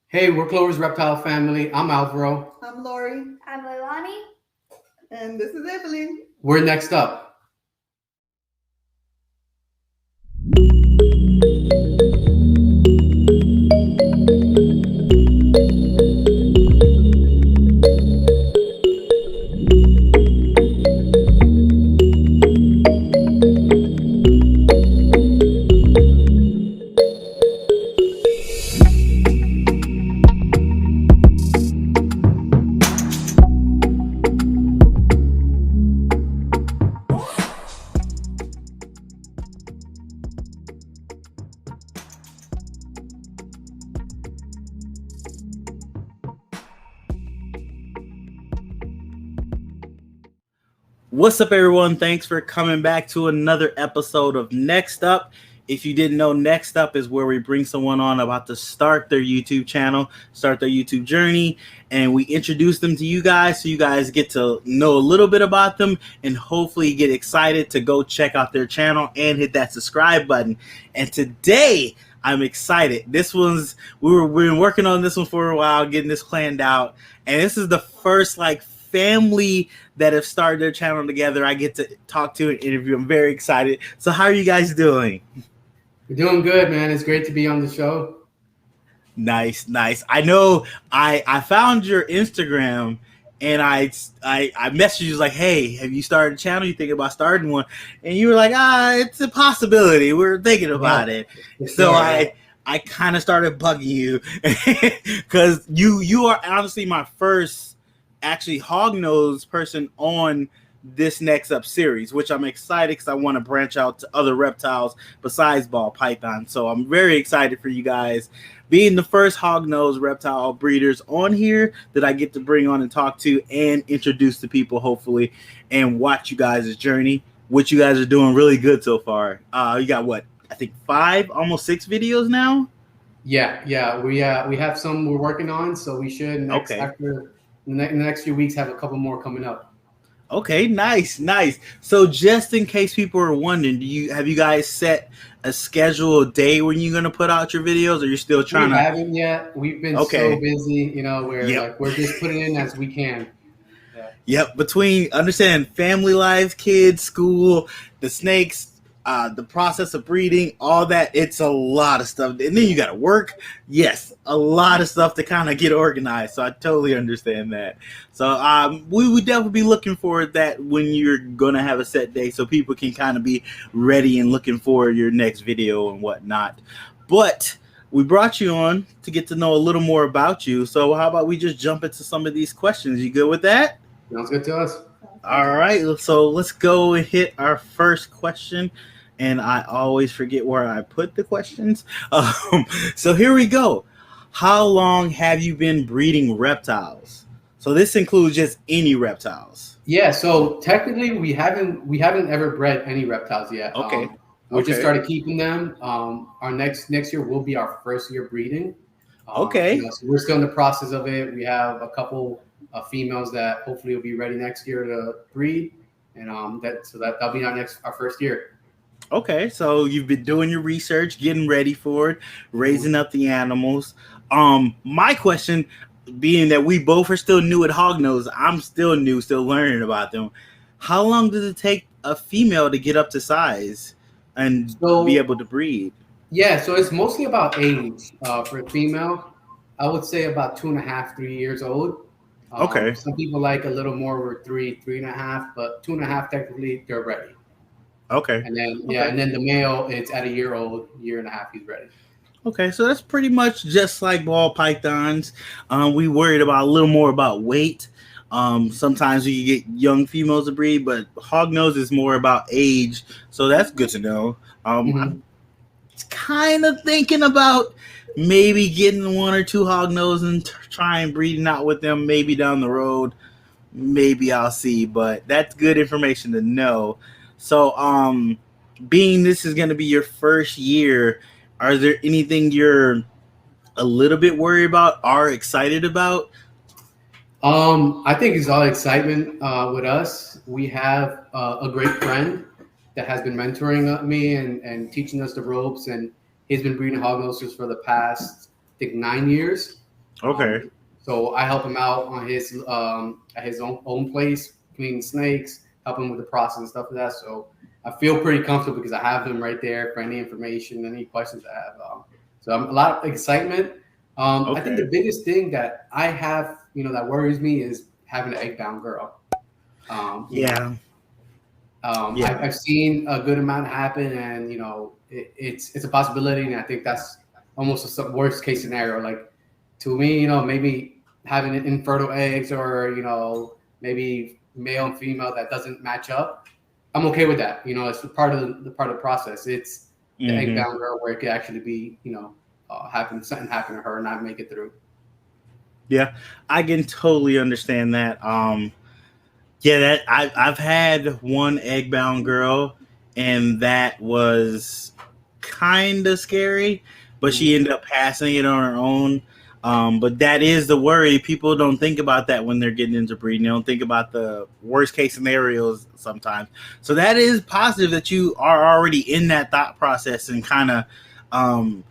Hey, we're Clover's Reptile Family. I'm Alvaro. I'm Lori. I'm Leilani. And this is Evelyn. We're next up. What's up, everyone? Thanks for coming back to another episode of Next Up. If you didn't know, Next Up is where we bring someone on about to start their YouTube channel, start their YouTube journey, and we introduce them to you guys so you guys get to know a little bit about them and hopefully get excited to go check out their channel and hit that subscribe button. And today, I'm excited. We've been working on this one for a while, getting this planned out, and this is the first family that have started their channel together I get to talk to and interview. I'm very excited. So how are you guys doing? We're doing good, man. It's great to be on the show. Nice. I know I found your Instagram and I messaged you like, hey, have you started a channel? You thinking about starting one? And you were like, it's a possibility. We're thinking about it. So I kind of started bugging you because you are honestly my first actually hog-nosed person on this Next Up series, which I'm excited because I want to branch out to other reptiles besides ball python. So I'm very excited for you guys being the first hog-nosed reptile breeders on here that I get to bring on and talk to and introduce to people, hopefully, and watch you guys' journey, which you guys are doing really good so far. You got what? I think 5, almost 6 videos now? Yeah. We have some we're working on, so we should after the next few weeks have a couple more coming up. Okay, nice. So just in case people are wondering, have you guys set a schedule, a day when you're gonna put out your videos, or you're still trying We haven't yet. We've been so busy, we're just putting in as we can. Yep, between understand family life, kids, school, the snakes, the process of breeding, all that, it's a lot of stuff. And then you got to work. Yes, a lot of stuff to kind of get organized. So I totally understand that. So we would definitely be looking forward to that when you're going to have a set day so people can kind of be ready and looking for your next video and whatnot. But we brought you on to get to know a little more about you. So how about we just jump into some of these questions? You good with that? Sounds good to us. All right. So let's go and hit our first question. And I always forget where I put the questions. So here we go. How long have you been breeding reptiles? So this includes just any reptiles. Yeah. So technically, we haven't ever bred any reptiles yet. Okay. We just started keeping them. Our next year will be our first year breeding. Okay. So we're still in the process of it. We have a couple of females that hopefully will be ready next year to breed, and that'll be our first year. Okay, so you've been doing your research, getting ready for it, raising up the animals. My question being that we both are still new at hognose, I'm still new, still learning about them. How long does it take a female to get up to size and be able to breed? Yeah, so it's mostly about age. For a female, I would say about 2.5, 3 years old. Okay. Some people like a little more over 3.5, but 2.5 technically they're ready. Okay. And then the male, it's at a year old, 1.5 he's ready. Okay, so that's pretty much just like ball pythons. We worried about a little more about weight. Sometimes we get young females to breed, but hognose is more about age, so that's good to know. I'm kind of thinking about maybe getting 1 or 2 hognose and trying breeding out with them maybe down the road. Maybe I'll see, but that's good information to know. So, being this is going to be your first year, are there anything you're a little bit worried about or excited about? I think it's all excitement with us. We have a great friend that has been mentoring me and teaching us the ropes, and he's been breeding hognoses for the past, I think, 9 years. Okay. So I help him out on his at his own place, cleaning snakes, help him with the process and stuff like that. So I feel pretty comfortable because I have him right there for any information, any questions I have. So I'm a lot of excitement. I think Okay. the biggest thing that I have, that worries me is having an egg-bound girl. Yeah. Yeah. I've seen a good amount happen, and it's a possibility, and I think that's almost a worst case scenario. Like to me, maybe having infertile eggs, or maybe male and female that doesn't match up. I'm okay with that. It's part of the process. It's the egg Hmm. bound girl where it could actually be, something happen to her and not make it through. Yeah, I can totally understand that. Yeah, that I've had one egg bound girl, and that was kind of scary, but she Mhm. ended up passing it on her own. But that is the worry. People don't think about that when they're getting into breeding. They don't think about the worst case scenarios sometimes. So that is positive that you are already in that thought process and kind of um,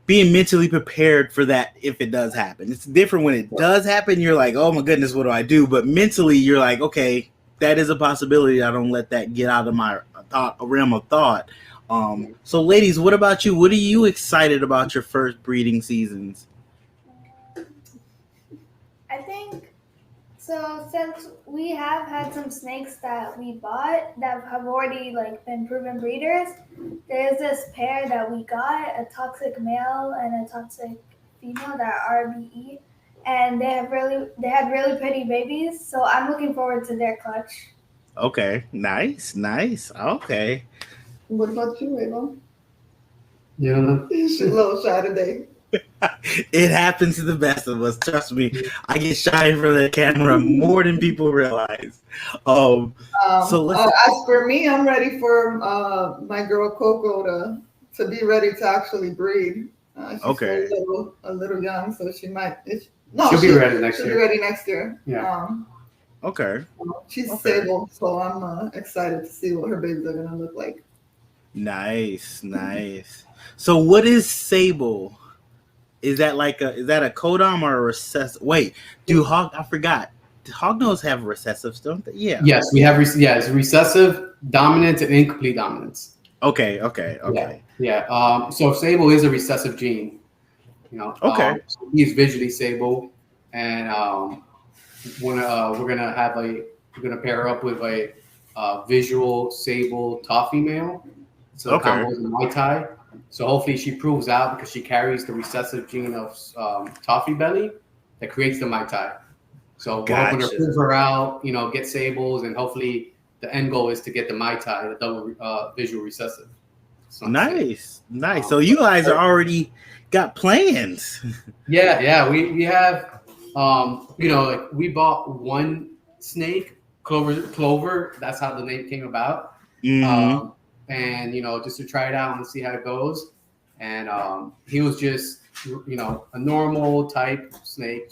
being mentally prepared for that if it does happen. It's different when it does happen. You're like, oh my goodness, what do I do? But mentally, you're like, okay, that is a possibility. I don't let that get out of my thought realm of thought. So, ladies, what about you? What are you excited about your first breeding seasons? I think so. Since we have had some snakes that we bought that have already like been proven breeders, there's this pair that we got, a toxic male and a toxic female that are RBE, and they had really pretty babies. So I'm looking forward to their clutch. Okay, nice, nice. Okay. What about you, Ava? Yeah. She's a little shy today. It happens to the best of us. Trust me, I get shy in front of the camera more than people realize. Um, so let's. As for me, I'm ready for my girl Coco to be ready to actually breed. She's still Okay. a little young, so she might. She'll be ready next She'll be year. ready next year. Yeah. Okay. She's Okay. stable, so I'm excited to see what her babies are gonna look like. Nice, nice. So what is sable? Is that a codom or a recessive? Wait, do hog? I forgot. Do hognose have recessives, don't they? Yeah. Yes, we have. It's recessive dominance and incomplete dominance. Okay. Okay. Yeah, Okay. yeah. So sable is a recessive gene. Okay. So he's visually sable, and we're gonna pair up with a visual sable toffee male. So the Okay. combo is a Mai Tai. So hopefully she proves out because she carries the recessive gene of toffee belly that creates the Mai Tai. So we're hoping to Gotcha. prove her out, get sables, and hopefully the end goal is to get the Mai Tai, the double visual recessive. Nice, nice. So you guys are already got plans. Yeah. We have, like we bought one snake, Clover. That's how the name came about. Hmm. And just to try it out and see how it goes. And he was just, a normal type snake,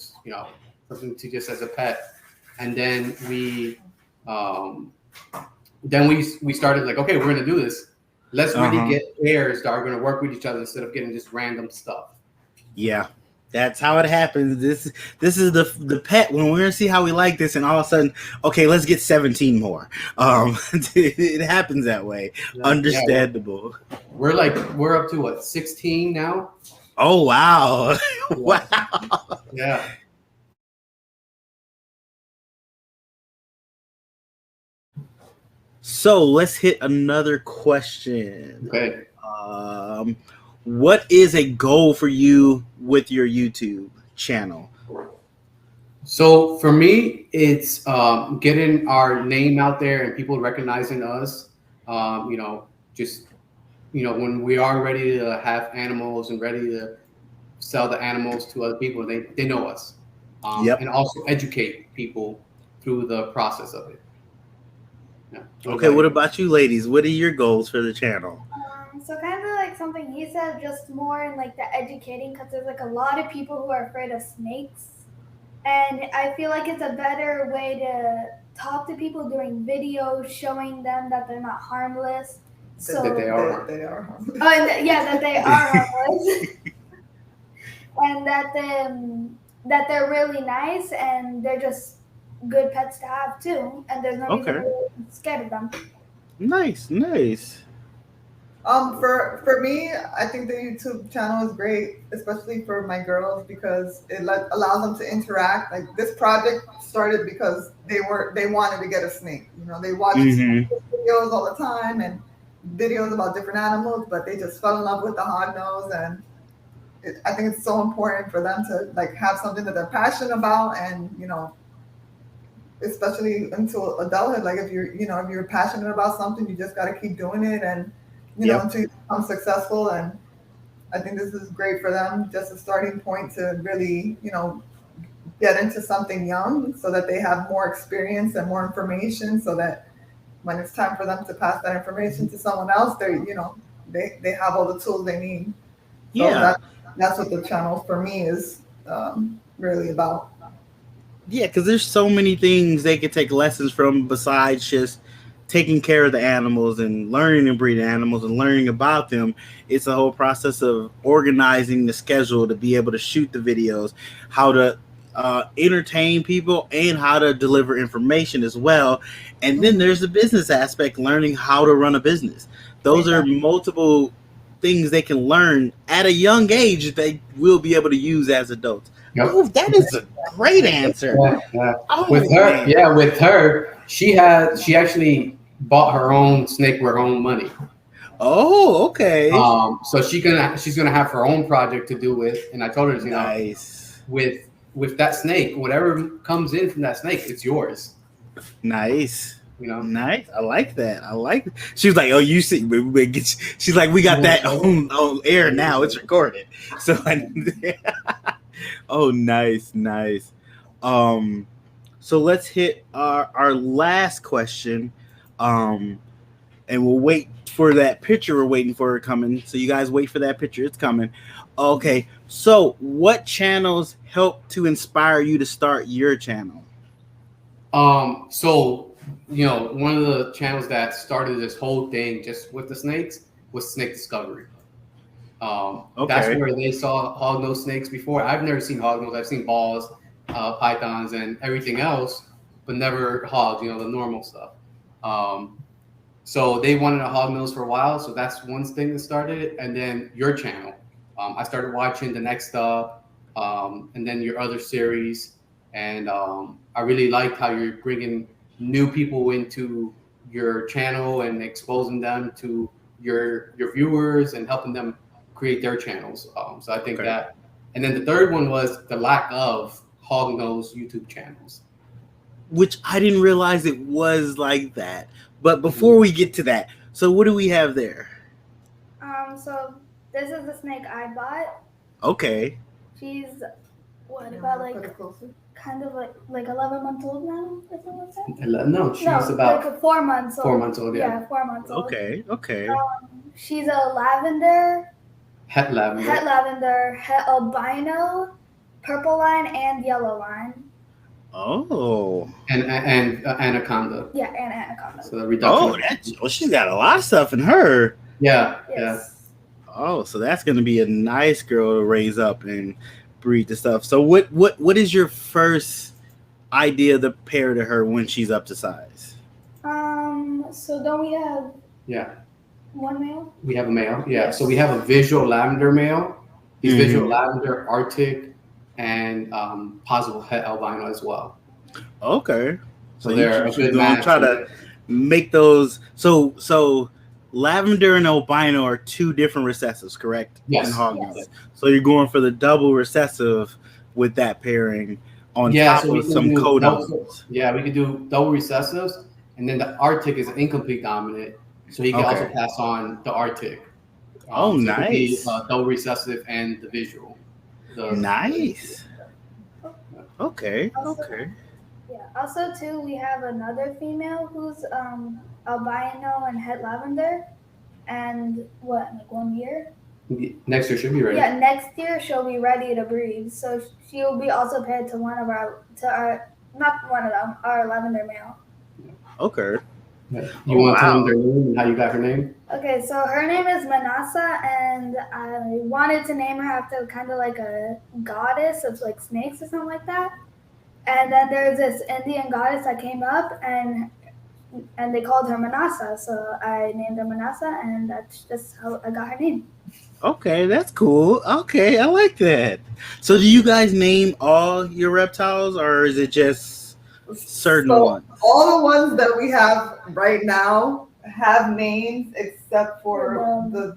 something to just as a pet. And then we started like, okay, we're gonna do this. Let's really Uh-huh. get pairs that are gonna work with each other instead of getting just random stuff. Yeah. That's how it happens. This is the pet when we're gonna see how we like this, and all of a sudden, okay, let's get 17 more. It happens that way. Yeah, Understandable. we're up to what, 16 now? Oh wow. Wow. Yeah. So let's hit another question. Okay. What is a goal for you with your YouTube channel? So for me, it's getting our name out there and people recognizing us. Just when we are ready to have animals and ready to sell the animals to other people, they know us. Yep. And also educate people through the process of it. Yeah. Okay, what about you ladies? What are your goals for the channel? So kind of like something he said, just more in like the educating, because there's like a lot of people who are afraid of snakes, and I feel like it's a better way to talk to people doing videos, showing them that they're not harmless. So That they are. They are harmless. that they are harmless. And that they're really nice and they're just good pets to have too, and there's no reason Okay. to be scared of them. Nice. For me, I think the YouTube channel is great, especially for my girls because it allows them to interact. Like this project started because they wanted to get a snake. You know, they watch Mm-hmm. videos all the time and videos about different animals, but they just fell in love with the hognose, and I think it's so important for them to like have something that they're passionate about, and you know, especially into adulthood. Like if you're passionate about something, you just got to keep doing it, and Yep. until you become successful. And I think this is great for them, just a starting point to really, get into something young so that they have more experience and more information so that when it's time for them to pass that information to someone else, they have all the tools they need. So Yeah. that's what the channel for me is really about. Yeah, because there's so many things they could take lessons from besides just taking care of the animals and learning to breed animals and learning about them. It's a whole process of organizing the schedule to be able to shoot the videos, how to entertain people, and how to deliver information as well. And then there's the business aspect, learning how to run a business. Those are multiple things they can learn at a young age that they will be able to use as adults. Yep. Oh, that is a great answer. Yeah. Oh, With her, man. yeah, with her, she actually bought her own snake with her own money. Oh, okay. So she's gonna have her own project to do with, and I told her, Nice. with that snake, whatever comes in from that snake, it's yours. Nice. You know, Nice. I like that. She was like, "Oh, you see?" She's like, "We got that on air now. It's recorded." So, oh, nice. So let's hit our last question, and we'll wait for that picture. We're waiting for it coming. So you guys wait for that picture. It's coming. Okay. So, what channels help to inspire you to start your channel? So one of the channels that started this whole thing just with the snakes was Snake Discovery. That's where they saw hognose snakes before. I've never seen hognose. I've seen balls, pythons, and everything else, but never hogs. The normal stuff. So they wanted a hognose for a while. So that's one thing that started it. And then your channel. I started watching the Next Up, and then your other series. And I really liked how you're bringing new people into your channel and exposing them to your viewers and helping them create their channels. So I think that. And then the third one was the lack of hognose YouTube channels. Which I didn't realize it was like that. But before we get to that, so what do we have there? So this is the snake I bought. Okay. She's about kind of like 11 months old now, or something like that? No, she's about like 4 months old. 4 months old, yeah. 4 months old. Okay. She's a lavender, het lavender, het albino, purple line, and yellow line. Oh. And anaconda. Yeah, and anaconda. So the reduction. She's got a lot of stuff in her. Yeah. Yes. Yeah. Oh, so that's gonna be a nice girl to raise up and breed the stuff. So what is your first idea to pair to her when she's up to size? So don't we have one male? We have a male, yeah. So we have a visual lavender male. He's visual lavender, Arctic, and possible het albino as well. Okay. So they're a good gonna match. try to make those so lavender and albino are two different recessives, correct? Yes. In hognose. So you're going for the double recessive with that pairing on top of some codoms. Yeah, we could do double recessives, and then the Arctic is an incomplete dominant, so he can also pass on the Arctic. So nice. Double recessive and the visual. Nice. Okay. Yeah. Also, too, we have another female who's albino and het lavender, and like 1 year? Next year she'll be ready. Yeah, next year she'll be ready to breed. So she'll be also paired to our lavender male. Okay. You want to tell them their name and how you got her name? Okay, so her name is Manasa, and I wanted to name her after kind of like a goddess of like snakes or something like that. And then there's this Indian goddess that came up, and they called her Manasa, so I named her Manasa, and that's just how I got her name. Okay, that's cool. Okay, I like that. So, do you guys name all your reptiles, or is it just certain ones? All the ones that we have right now have names, except for the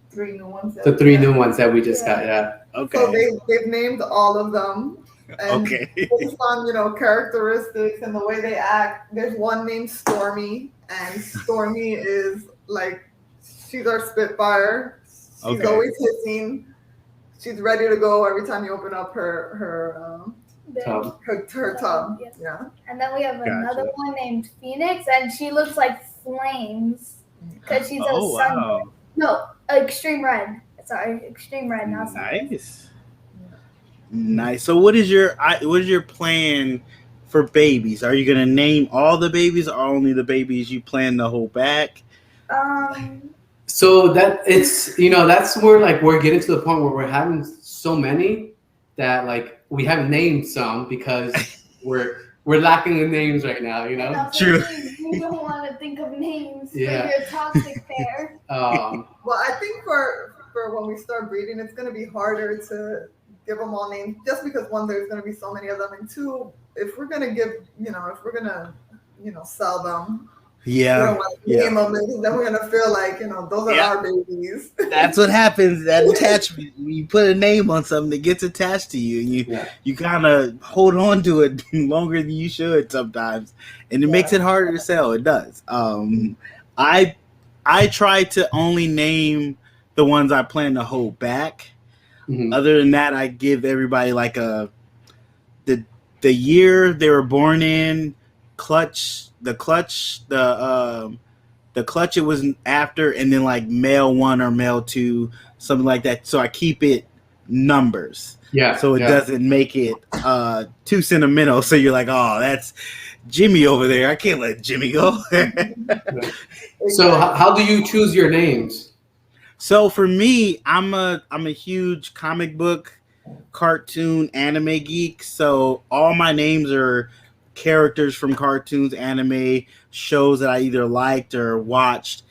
3 new ones. The 3 new ones that we just got. Yeah. Okay. So they've named all of them. And okay. Based on characteristics and the way they act. There's one named Stormy, and Stormy is like she's our Spitfire. She's always hissing. She's ready to go every time you open up her Tub. Her tub. Yes. Yeah. And then we have another one named Phoenix, and she looks like flames because she's a sun. Wow. No, extreme red. Sorry, extreme red, not sun. Nice. Nice. So, what is your plan for babies? Are you gonna name all the babies, or only the babies you plan to hold back? So that it's that's where like we're getting to the point where we're having so many that like we haven't named some because we're lacking in names right now. True. We don't want to think of names for Yeah. your toxic pair. Well, I think for when we start breeding, it's going to be harder to give them all names, just because one, there's going to be so many of them, and two, if we're going to sell them. Yeah. We don't want to name them, because then we're gonna feel like those are our babies. That's what happens. That attachment. When you put a name on something that gets attached to you, and you kind of hold on to it longer than you should sometimes, and it makes it harder to sell. It does. I try to only name the ones I plan to hold back. Mm-hmm. Other than that, I give everybody like the year they were born in, the clutch it was after, and then like male 1 or male 2, something like that. So I keep it numbers. Yeah. So it doesn't make it too sentimental. So you're like, oh, that's Jimmy over there. I can't let Jimmy go. So how do you choose your names? So for me, I'm a huge comic book, cartoon, anime geek. So all my names are characters from cartoons, anime, shows that I either liked or watched.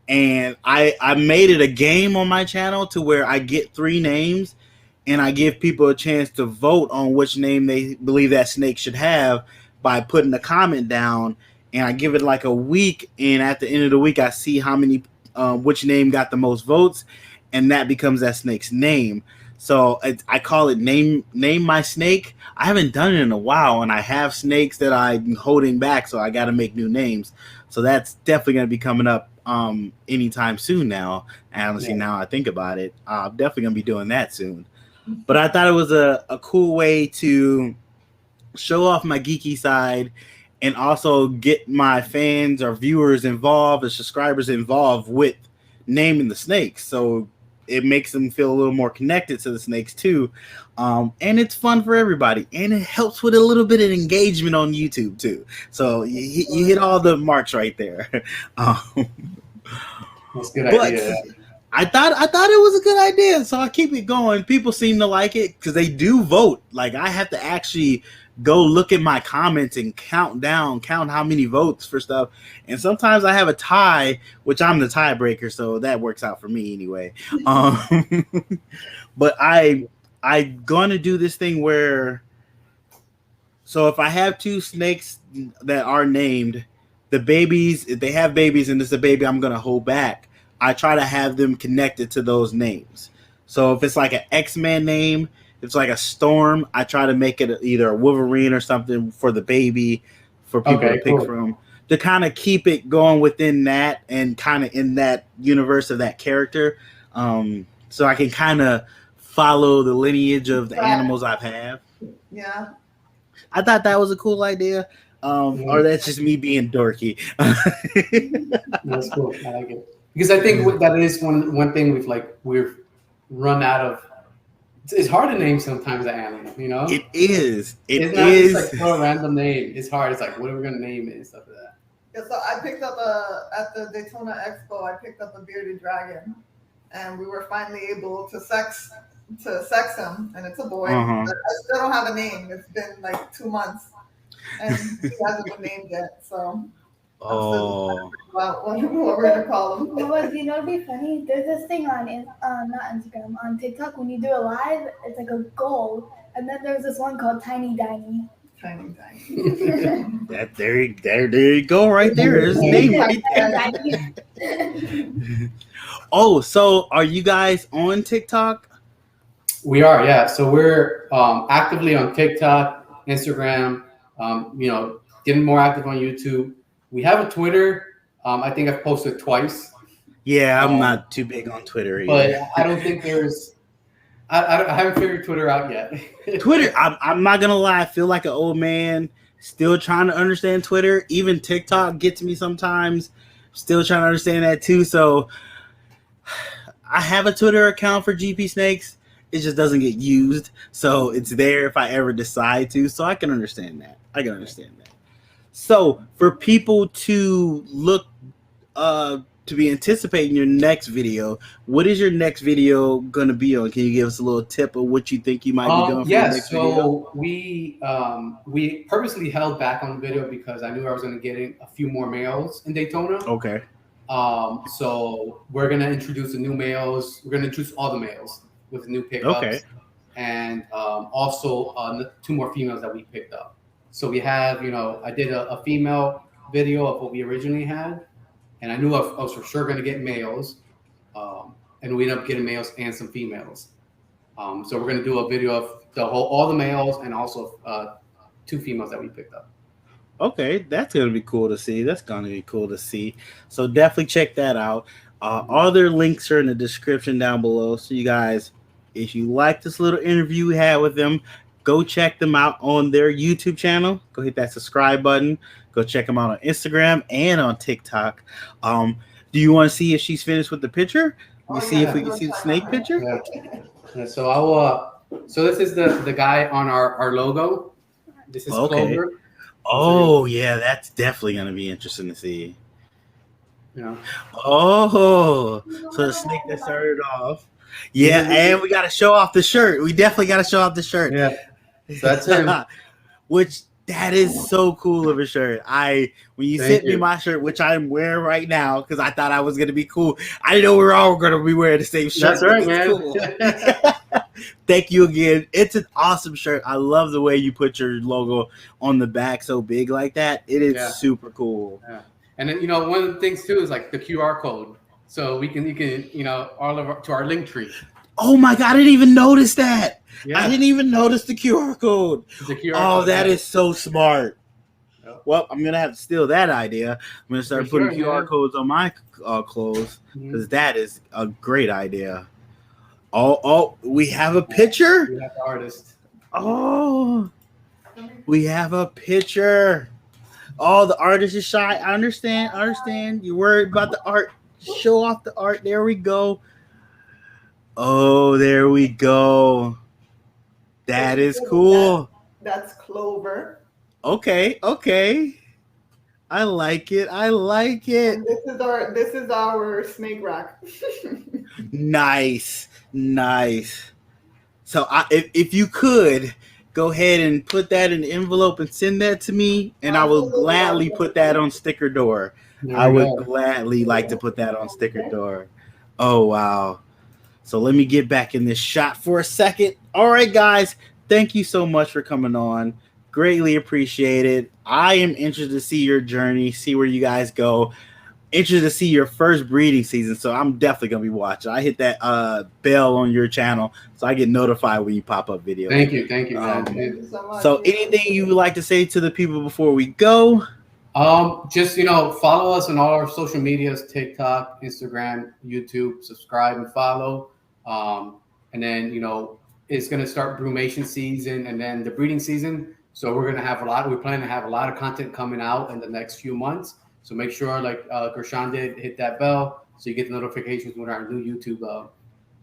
And I made it a game on my channel to where I get 3 names and I give people a chance to vote on which name they believe that snake should have by putting a comment down. And I give it like a week, and at the end of the week I see how many which name got the most votes, and that becomes that snake's name. So I call it name my snake. I haven't done it in a while, and I have snakes that I'm holding back, so I got to make new names. So that's definitely going to be coming up anytime soon now. Honestly, now I think about it, I'm definitely going to be doing that soon. But I thought it was a cool way to show off my geeky side and also get my fans or viewers involved or subscribers involved with naming the snakes. So it makes them feel a little more connected to the snakes too. And it's fun for everybody. And it helps with a little bit of engagement on YouTube too. So you hit all the marks right there. That's a good idea. I thought it was a good idea. So I keep it going. People seem to like it because they do vote. Like I have to actually go look at my comments and count how many votes for stuff. And sometimes I have a tie, which I'm the tiebreaker, so that works out for me anyway. But I'm gonna do this thing where, so if I have 2 snakes that are named, the babies, if they have babies and it's a baby I'm gonna hold back, I try to have them connected to those names. So if it's like an X-Men name, it's like a Storm, I try to make it either a Wolverine or something for the baby, for people to pick from, to kind of keep it going within that and kind of in that universe of that character. So I can kind of follow the lineage of the animals I've had. Yeah. I thought that was a cool idea. Or that's just me being dorky. That's cool. I like it. Because I think that is one thing we've run out of. It's hard to name sometimes an animal, It is. It's not just like throw a random name. It's hard. It's like, what are we gonna name it and stuff like that. Yeah, so I picked up at the Daytona Expo. I picked up a bearded dragon, and we were finally able to sex him, and it's a boy. Uh-huh. But I still don't have a name. It's been like 2 months, and he hasn't been named yet. So I'm still Oh, about what we're gonna call him. But you know, it'd be funny. There's this thing on not Instagram, on TikTok. When you do a live, it's like a goal, and then there's this one called Tiny Diny. Tiny. that there you go, right there. There's his name right there. Oh, so are you guys on TikTok? We are, yeah. So we're actively on TikTok, Instagram. Getting more active on YouTube. We have a Twitter. I think I've posted twice. Yeah, I'm not too big on Twitter either. But I don't think there's. I haven't figured Twitter out yet. Twitter, I'm not gonna lie. I feel like an old man still trying to understand Twitter. Even TikTok gets me sometimes. Still trying to understand that too. So I have a Twitter account for GPSNAKES. It just doesn't get used. So it's there if I ever decide to. So I can understand that. So for people to look to be anticipating your next video, what is your next video going to be on? Can you give us a little tip of what you think you might be doing for your next video? We purposely held back on the video because I knew I was going to get in a few more males in Daytona. Okay. So we're going to introduce the new males. We're going to introduce all the males with new pickups. Okay. And also 2 more females that we picked up. So we have, I did a female video of what we originally had. And I knew I was for sure going to get males, and we ended up getting males and some females. So we're going to do a video of all the males and also 2 females that we picked up. Okay, that's going to be cool to see. So definitely check that out. All their links are in the description down below. So you guys, if you like this little interview we had with them, go check them out on their YouTube channel. Go hit that subscribe button. Go check them out on Instagram and on TikTok. Do you want to see if she's finished with the picture? See if we can see the snake picture? Yeah. So I will. So this is the guy on our logo. This is Clover. Oh yeah, that's definitely gonna be interesting to see. Yeah. Oh, so the snake that started off. Yeah, and we got to show off the shirt. We definitely got to show off the shirt. Yeah. So that's him. Which that is so cool of a shirt. When you sent me my shirt, which I'm wearing right now, because I thought I was gonna be cool. I didn't know we were all gonna be wearing the same shirt. That's right, man. Cool. Thank you again. It's an awesome shirt. I love the way you put your logo on the back so big like that. It is super cool. Yeah. And then one of the things too is like the QR code. So you can all of to our link tree. Oh my God, I didn't even notice that. Yeah. I didn't even notice the QR code. The QR code. That is so smart. Yep. Well, I'm gonna have to steal that idea. I'm gonna start putting QR codes on my clothes because that is a great idea. Oh, we have a picture. We have the artist. Oh, we have a picture. Oh, the artist is shy. I understand. You're worried about the art. Show off the art. There we go. Oh, there we go. That is cool. That's Clover. Okay. I like it. And this is our snake rack. Nice. So if you could go ahead and put that in an envelope and send that to me, and I will gladly put that on sticker door. I would gladly like to put that on sticker door. Oh, wow. So let me get back in this shot for a second. All right, guys. Thank you so much for coming on. Greatly appreciated. I am interested to see your journey, see where you guys go. Interested to see your first breeding season. So I'm definitely going to be watching. I hit that bell on your channel so I get notified when you pop up videos. Thank you, man. Thank you so much. So anything you would like to say to the people before we go? Just follow us on all our social medias: TikTok, Instagram, YouTube. Subscribe and follow. And then it's gonna start brumation season and then the breeding season. So we're planning to have a lot of content coming out in the next few months. So make sure, like Gershon did, hit that bell so you get the notifications when our new YouTube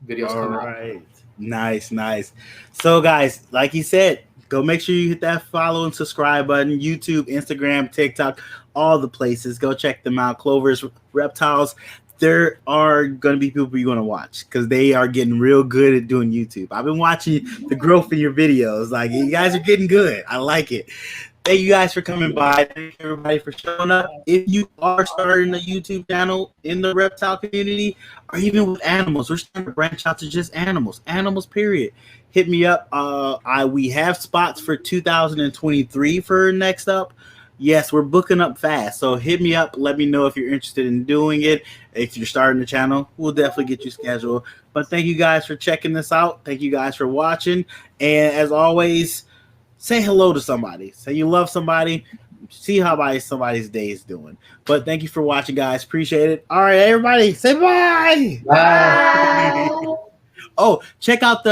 videos come out. All right, nice. So guys, like he said, Go make sure you hit that follow and subscribe button. YouTube, Instagram, TikTok, all the places. Go check them out. Clover's Reptiles. There are going to be people you're going to watch because they are getting real good at doing YouTube. I've been watching the growth in your videos. Like, you guys are getting good. I like it. Thank you guys for coming by. Thank you everybody for showing up. If you are starting a YouTube channel in the reptile community or even with animals, we're starting to branch out to just animals. Animals, period. Hit me up. We have spots for 2023 for Next Up. Yes, we're booking up fast. So hit me up. Let me know if you're interested in doing it. If you're starting the channel, we'll definitely get you scheduled. But thank you guys for checking this out. Thank you guys for watching. And as always, say hello to somebody. Say you love somebody. See how somebody's day is doing. But thank you for watching, guys. Appreciate it. All right, everybody, say bye. Bye. Oh, check out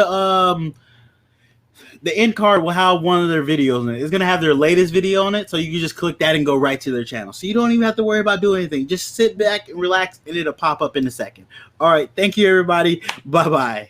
the end card will have one of their videos in it. It's going to have their latest video on it, so you can just click that and go right to their channel. So you don't even have to worry about doing anything. Just sit back and relax, and it'll pop up in a second. All right, thank you, everybody. Bye-bye.